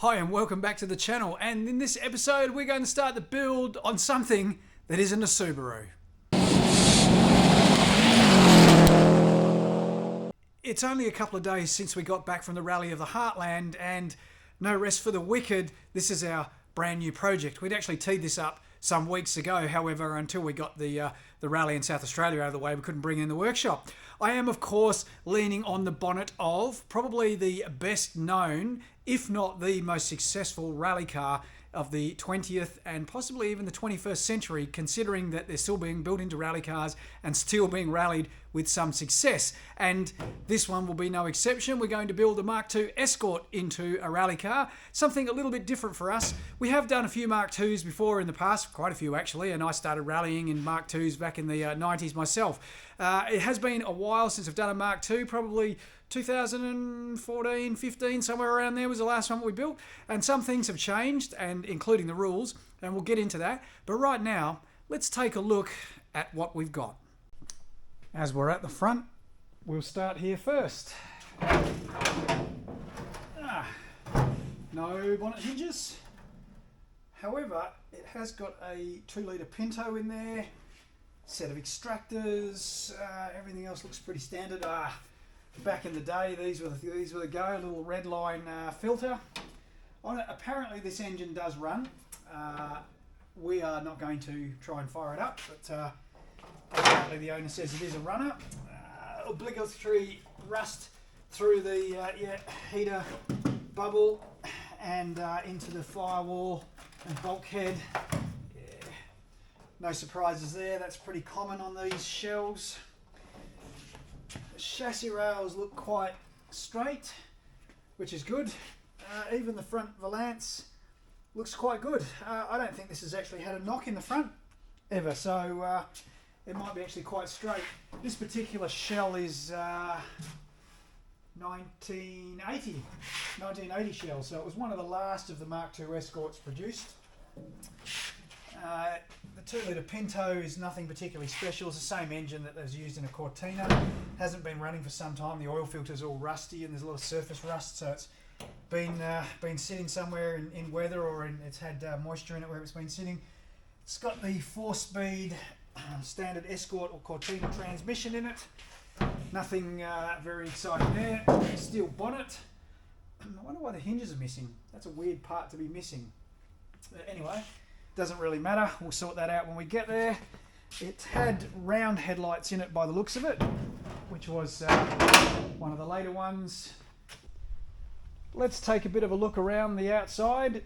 Hi and welcome back to the channel, and in this episode we're going to start the build on something that isn't a Subaru. It's only a couple of days since we got back from the Rally of the Heartland, and no rest for the wicked, this is our brand new project. We'd actually teed this up some weeks ago, however, until we got the rally in South Australia out of the way, we couldn't bring it in the workshop. I am, of course, leaning on the bonnet of probably the best known, if not the most successful rally car of the 20th and possibly even the 21st century, considering that they're still being built into rally cars and still being rallied with some success. And this one will be no exception. We're going to build the Mk2 Escort into a rally car, something a little bit different for us. We have done a few Mk2s before in the past, quite a few actually, and I started rallying in Mk2s back in the 90s myself. It has been a while since I've done a Mk2, probably 2014, 15, somewhere around there was the last one we built. And some things have changed, and including the rules, and we'll get into that. But right now, let's take a look at what we've got. As we're at the front, we'll start here first. No bonnet hinges. However, it has got a 2-litre Pinto in there, set of extractors, everything else looks pretty standard. Back in the day, these were the go, a little red line filter. On it, apparently this engine does run. We are not going to try and fire it up, but apparently the owner says it is a runner. Obligatory rust through the heater bubble and into the firewall and bulkhead. Yeah. No surprises there, that's pretty common on these shells. Chassis rails look quite straight, which is good. Even the front valance looks quite good. I don't think this has actually had a knock in the front ever, so it might be actually quite straight. This particular shell is 1980 shell, so it was one of the last of the Mk2 Escorts produced. The 2-litre Pinto is nothing particularly special. It's the same engine that was used in a Cortina. Hasn't been running for some time. The oil filter's all rusty and there's a lot of surface rust, so it's been sitting somewhere in weather, or it's had moisture in it where it's been sitting. It's got the 4-speed standard Escort or Cortina transmission in it. Nothing very exciting there. Steel bonnet. I wonder why the hinges are missing. That's a weird part to be missing. But anyway, doesn't really matter, we'll sort that out when we get there. It had round headlights in it by the looks of it, which was one of the later ones. Let's take a bit of a look around the outside.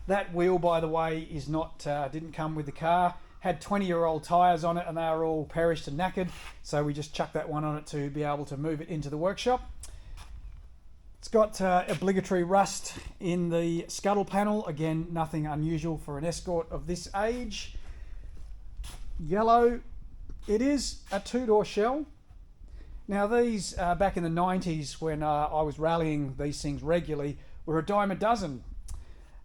That wheel, by the way, is not didn't come with the car. Had 20-year-old tyres on it and they are all perished and knackered, so we just chucked that one on it to be able to move it into the workshop. It's got obligatory rust in the scuttle panel. Again, nothing unusual for an Escort of this age. Yellow. It is a 2-door shell. Now these, back in the 90s when I was rallying these things regularly, were a dime a dozen.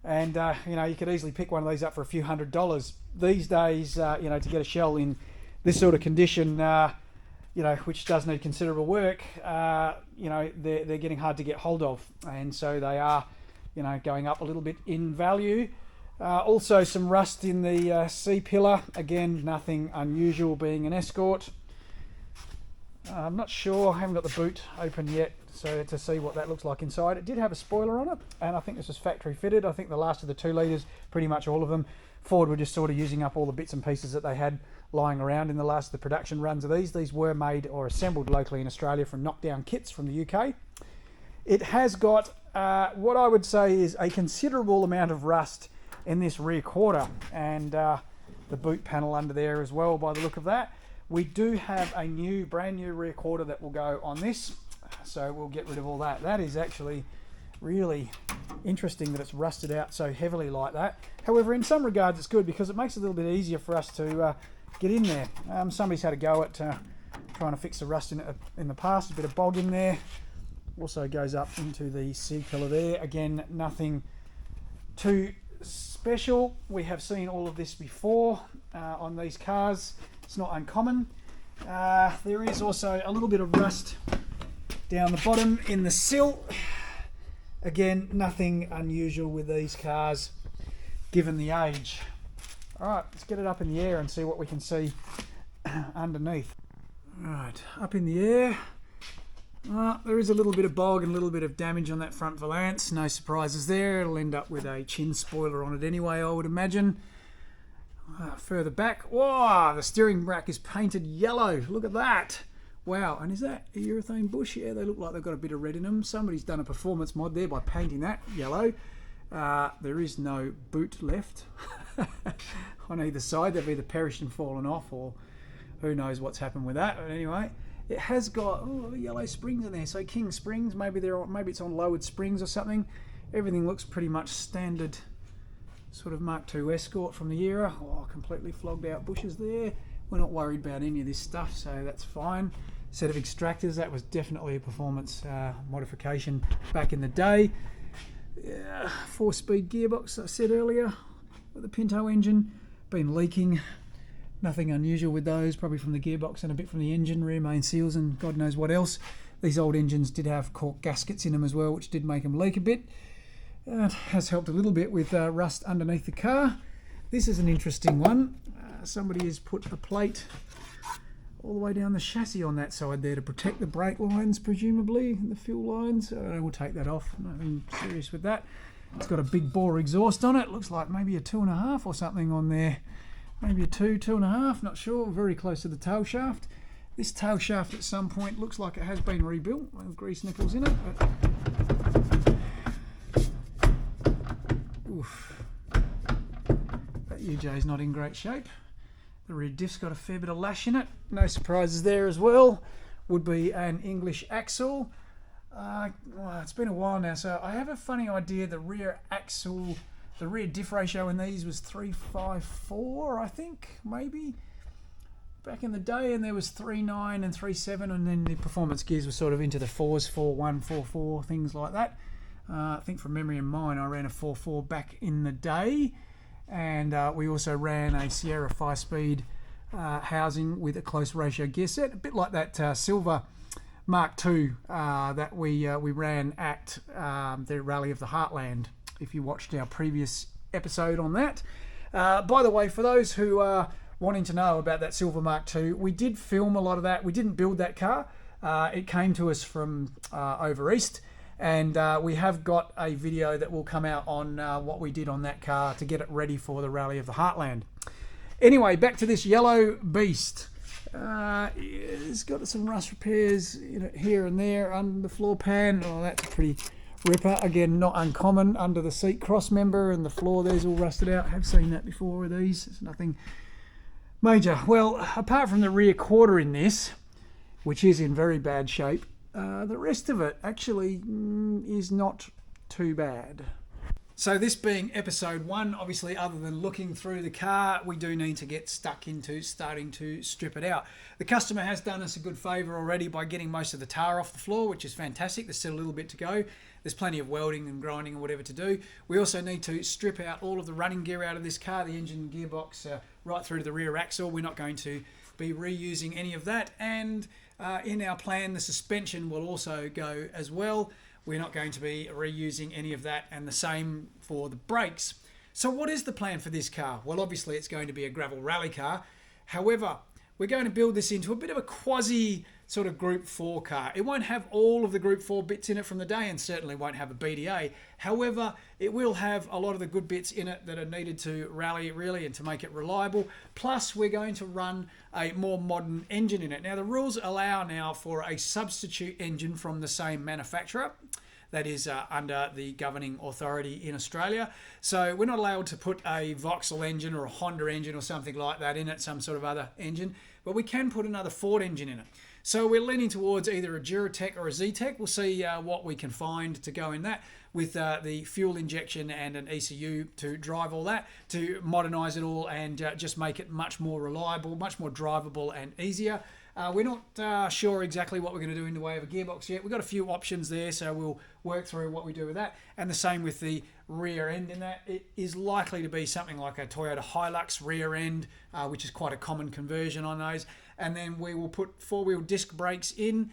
And you could easily pick one of these up for a few $100s. These days, to get a shell in this sort of condition, which does need considerable work, they're getting hard to get hold of, and so they are, going up a little bit in value. Also some rust in the C-pillar. Again, nothing unusual being an Escort. I'm not sure, I haven't got the boot open yet, so to see what that looks like inside. It did have a spoiler on it, and I think this was factory fitted. I think the last of the 2 litres, pretty much all of them, Ford were just sort of using up all the bits and pieces that they had lying around in the last of the production runs of these. These were made or assembled locally in Australia from knockdown kits from the UK. It has got what I would say is a considerable amount of rust in this rear quarter, and the boot panel under there as well by the look of that. We do have a brand new rear quarter that will go on this, so we'll get rid of all that. That is actually really interesting that it's rusted out so heavily like that. However, in some regards it's good because it makes it a little bit easier for us to get in there. Somebody's had a go at trying to fix the rust in it in the past. A bit of bog in there. Also goes up into the C-pillar there. Again, nothing too special. We have seen all of this before on these cars. It's not uncommon. There is also a little bit of rust down the bottom in the sill. Again, nothing unusual with these cars given the age. Alright, let's get it up in the air and see what we can see underneath. Right, up in the air. There is a little bit of bog and a little bit of damage on that front valance. No surprises there. It'll end up with a chin spoiler on it anyway, I would imagine. Further back, wow, the steering rack is painted yellow. Look at that. Wow, and is that a urethane bush? Yeah, they look like they've got a bit of red in them. Somebody's done a performance mod there by painting that yellow. There is no boot left on either side. They've either perished and fallen off, or who knows what's happened with that. But anyway, it has got yellow springs in there. So King springs, maybe it's on lowered springs or something. Everything looks pretty much standard sort of Mk2 Escort from the era. Completely flogged out bushes there. We're not worried about any of this stuff, so that's fine. Set of extractors, that was definitely a performance modification back in the day. 4-speed gearbox, I said earlier, with the Pinto engine. Been leaking. Nothing unusual with those, probably from the gearbox and a bit from the engine, rear main seals and God knows what else. These old engines did have cork gaskets in them as well, which did make them leak a bit. It has helped a little bit with rust underneath the car. This is an interesting one. Somebody has put a plate all the way down the chassis on that side there to protect the brake lines, presumably, and the fuel lines. We'll take that off. Nothing serious with that. It's got a big bore exhaust on it. Looks like maybe a 2.5 or something on there. Maybe a 2.5, not sure. Very close to the tail shaft. This tail shaft at some point looks like it has been rebuilt with grease nipples in it. But oof. That UJ's not in great shape. The rear diff's got a fair bit of lash in it. No surprises there as well. Would be an English axle. It's been a while now, so I have a funny idea the rear axle, the rear diff ratio in these was 3.54, I think, maybe, back in the day, and there was 3.9 and 3.7, and then the performance gears were sort of into the 4s, 4.1, 4.4, things like that. I think from memory in mine, I ran a 4.4 back in the day. And we also ran a Sierra 5-speed housing with a close ratio gear set, a bit like that silver Mk2 that we ran at the Rally of the Heartland, if you watched our previous episode on that. By the way, for those who are wanting to know about that silver Mk2, we did film a lot of that. We didn't build that car. It came to us from over east. And we have got a video that will come out on what we did on that car to get it ready for the Rally of the Heartland. Anyway, back to this yellow beast. It's got some rust repairs here and there under the floor pan. Oh, that's a pretty ripper. Again, not uncommon under the seat cross member, and the floor there's all rusted out. I have seen that before with these. It's nothing major. Well, apart from the rear quarter in this, which is in very bad shape, the rest of it actually is not too bad. So this being episode 1, obviously other than looking through the car, we do need to get stuck into starting to strip it out. The customer has done us a good favour already by getting most of the tar off the floor, which is fantastic. There's still a little bit to go. There's plenty of welding and grinding and whatever to do. We also need to strip out all of the running gear out of this car, the engine, gearbox, right through to the rear axle. We're not going to be reusing any of that, and in our plan the suspension will also go as well. We're not going to be reusing any of that, and the same for the brakes. So what is the plan for this car? Well, obviously it's going to be a gravel rally car. However, we're going to build this into a bit of a quasi sort of Group 4 car. It won't have all of the Group 4 bits in it from the day, and certainly won't have a BDA. However, it will have a lot of the good bits in it that are needed to rally it really and to make it reliable. Plus, we're going to run a more modern engine in it. Now, the rules allow now for a substitute engine from the same manufacturer. That is under the governing authority in Australia. So we're not allowed to put a Vauxhall engine or a Honda engine or something like that in it, some sort of other engine, but we can put another Ford engine in it. So we're leaning towards either a Duratec or a Zetec. We'll see what we can find to go in that, with the fuel injection and an ECU to drive all that, to modernise it all and just make it much more reliable, much more drivable and easier. We're not sure exactly what we're going to do in the way of a gearbox yet. We've got a few options there, so we'll work through what we do with that. And the same with the rear end in that. It is likely to be something like a Toyota Hilux rear end, which is quite a common conversion on those. And then we will put 4-wheel disc brakes in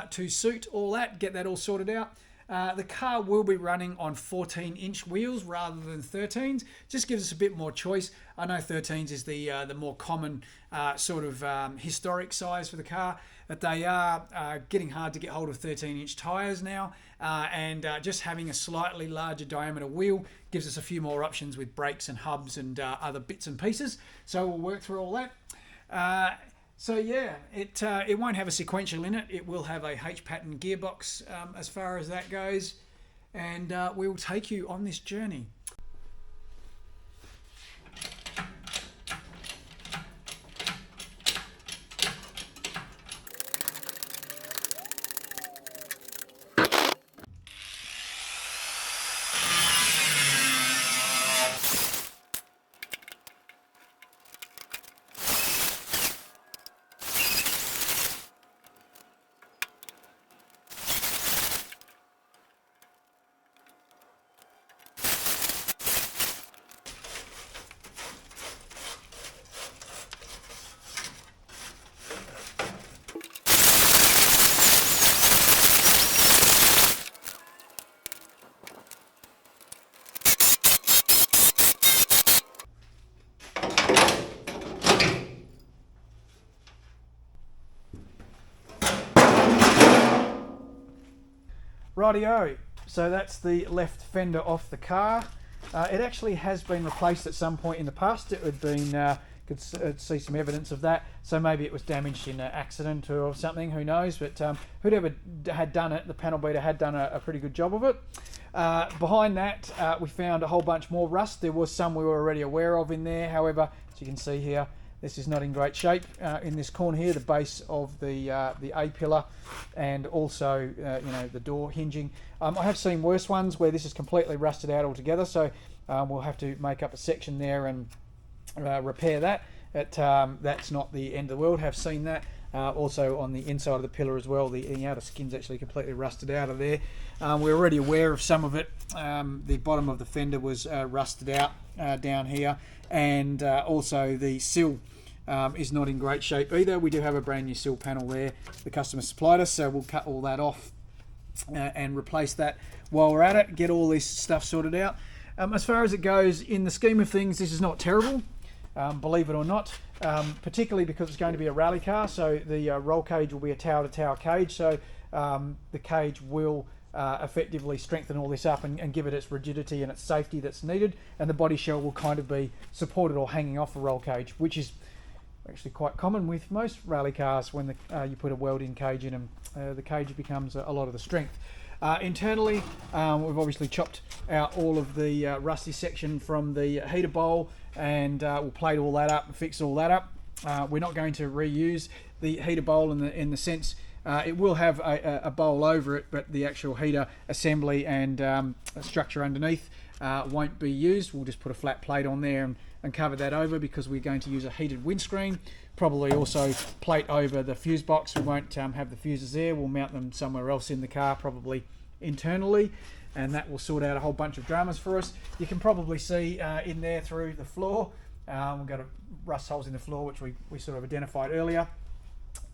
to suit all that, get that all sorted out. The car will be running on 14-inch wheels rather than 13s. Just gives us a bit more choice. I know 13s is the more common sort of historic size for the car, but they are getting hard to get hold of 13-inch tyres now, and just having a slightly larger diameter wheel gives us a few more options with brakes and hubs and other bits and pieces. So we'll work through all that. So yeah, it won't have a sequential in it. It will have a H-pattern gearbox as far as that goes, and we will take you on this journey. Rightio, so that's the left fender off the car. It actually has been replaced at some point in the past. It had been, could see some evidence of that, so maybe it was damaged in an accident or something, who knows, but whoever had done it, the panel beater had done a pretty good job of it. Behind that, we found a whole bunch more rust. There was some we were already aware of in there, however, as you can see here, this is not in great shape. In this corner here, the base of the A-pillar, and also you know, the door hinging. I have seen worse ones where this is completely rusted out altogether, so we'll have to make up a section there and repair that. That's not the end of the world. Have seen that. Also on the inside of the pillar as well, the outer skin's actually completely rusted out of there. We're already aware of some of it. The bottom of the fender was rusted out down here, and also the sill is not in great shape either. We do have a brand new sill panel there the customer supplied us, so we'll cut all that off and replace that while we're at it, get all this stuff sorted out. As far as it goes, in the scheme of things, this is not terrible, believe it or not, particularly because it's going to be a rally car, so the roll cage will be a tower-to-tower cage, so the cage will effectively strengthen all this up and give it its rigidity and its safety that's needed, and the body shell will kind of be supported or hanging off the roll cage, which is actually quite common with most rally cars. When you put a weld-in cage in them, the cage becomes a lot of the strength. Internally, we've obviously chopped out all of the rusty section from the heater bowl, and we'll plate all that up and fix all that up. We're not going to reuse the heater bowl in the sense it will have a bowl over it, but the actual heater assembly and structure underneath won't be used. We'll just put a flat plate on there and cover that over, because we're going to use a heated windscreen. Probably also plate over the fuse box. We won't have the fuses there. We'll mount them somewhere else in the car, probably internally, and that will sort out a whole bunch of dramas for us. You can probably see in there through the floor, we've got rust holes in the floor, which we sort of identified earlier.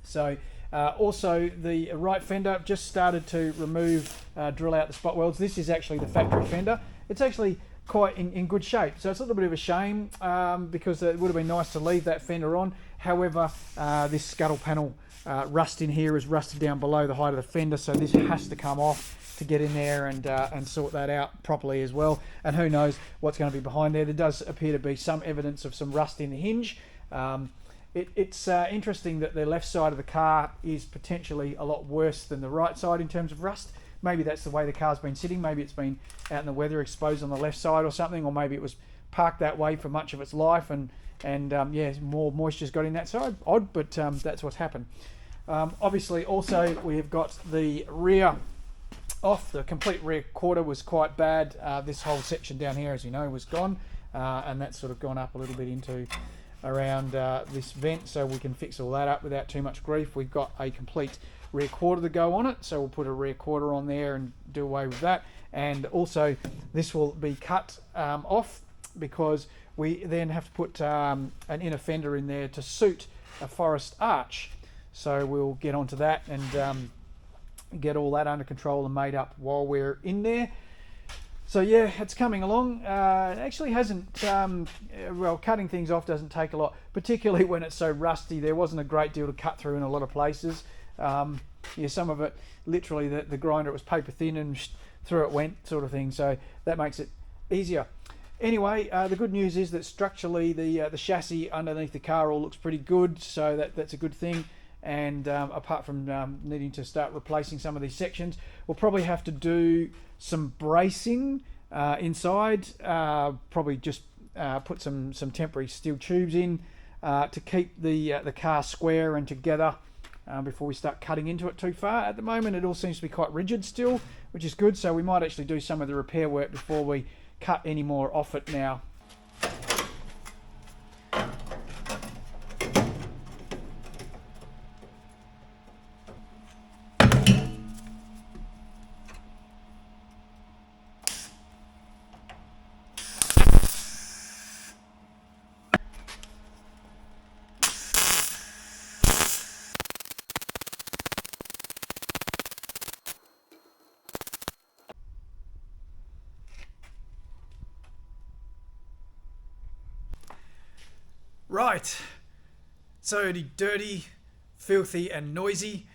So also the right fender, just started to drill out the spot welds. This is actually the factory fender. It's actually quite in good shape, so it's a little bit of a shame because it would have been nice to leave that fender on. However, this scuttle panel rust in here is rusted down below the height of the fender, so this has to come off to get in there and sort that out properly as well. And who knows what's going to be behind there. There does appear to be some evidence of some rust in the hinge. It's interesting that the left side of the car is potentially a lot worse than the right side in terms of rust. Maybe that's the way the car's been sitting. Maybe it's been out in the weather, exposed on the left side or something, or maybe it was parked that way for much of its life, and yeah, more moisture's got in that side. Odd, but that's what's happened. Obviously, also we have got the rear off. The complete rear quarter was quite bad. This whole section down here, as you know, was gone, and that's sort of gone up a little bit into around this vent, so we can fix all that up without too much grief. We've got a complete rear quarter to go on it, so we'll put a rear quarter on there and do away with that. And also this will be cut off, because we then have to put an inner fender in there to suit a forest arch, so we'll get onto that and get all that under control and made up while we're in there. So yeah, it's coming along. It actually hasn't, well, cutting things off doesn't take a lot, particularly when it's so rusty. There wasn't a great deal to cut through in a lot of places. Yeah, some of it, literally the grinder, it was paper thin and through it went sort of thing. So that makes it easier. Anyway, the good news is that structurally the chassis underneath the car all looks pretty good. So that's a good thing. And apart from needing to start replacing some of these sections, we'll probably have to do some bracing inside, probably just put some temporary steel tubes in to keep the car square and together before we start cutting into it too far. At the moment it all seems to be quite rigid still, which is good, so we might actually do some of the repair work before we cut any more off it now. Right, so dirty, filthy and noisy,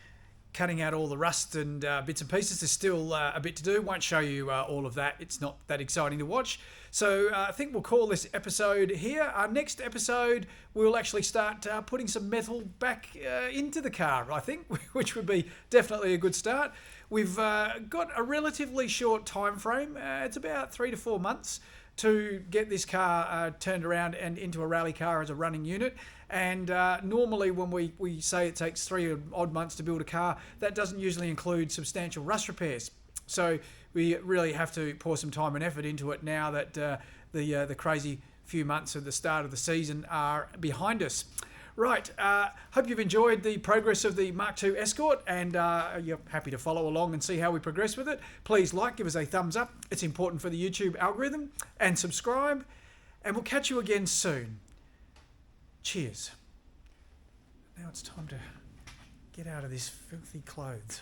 cutting out all the rust and bits and pieces. There's still a bit to do. Won't show you all of that. It's not that exciting to watch. So I think we'll call this episode here. Our next episode, we'll actually start putting some metal back into the car, I think, which would be definitely a good start. We've got a relatively short time frame. It's about 3 to 4 months to get this car turned around and into a rally car as a running unit. And normally when we say it takes 3 odd months to build a car, that doesn't usually include substantial rust repairs. So we really have to pour some time and effort into it now that the crazy few months at the start of the season are behind us. Right, hope you've enjoyed the progress of the Mk2 Escort, and you're happy to follow along and see how we progress with it. Please give us a thumbs up. It's important for the YouTube algorithm, and subscribe, and we'll catch you again soon. Cheers. Now it's time to get out of this filthy clothes.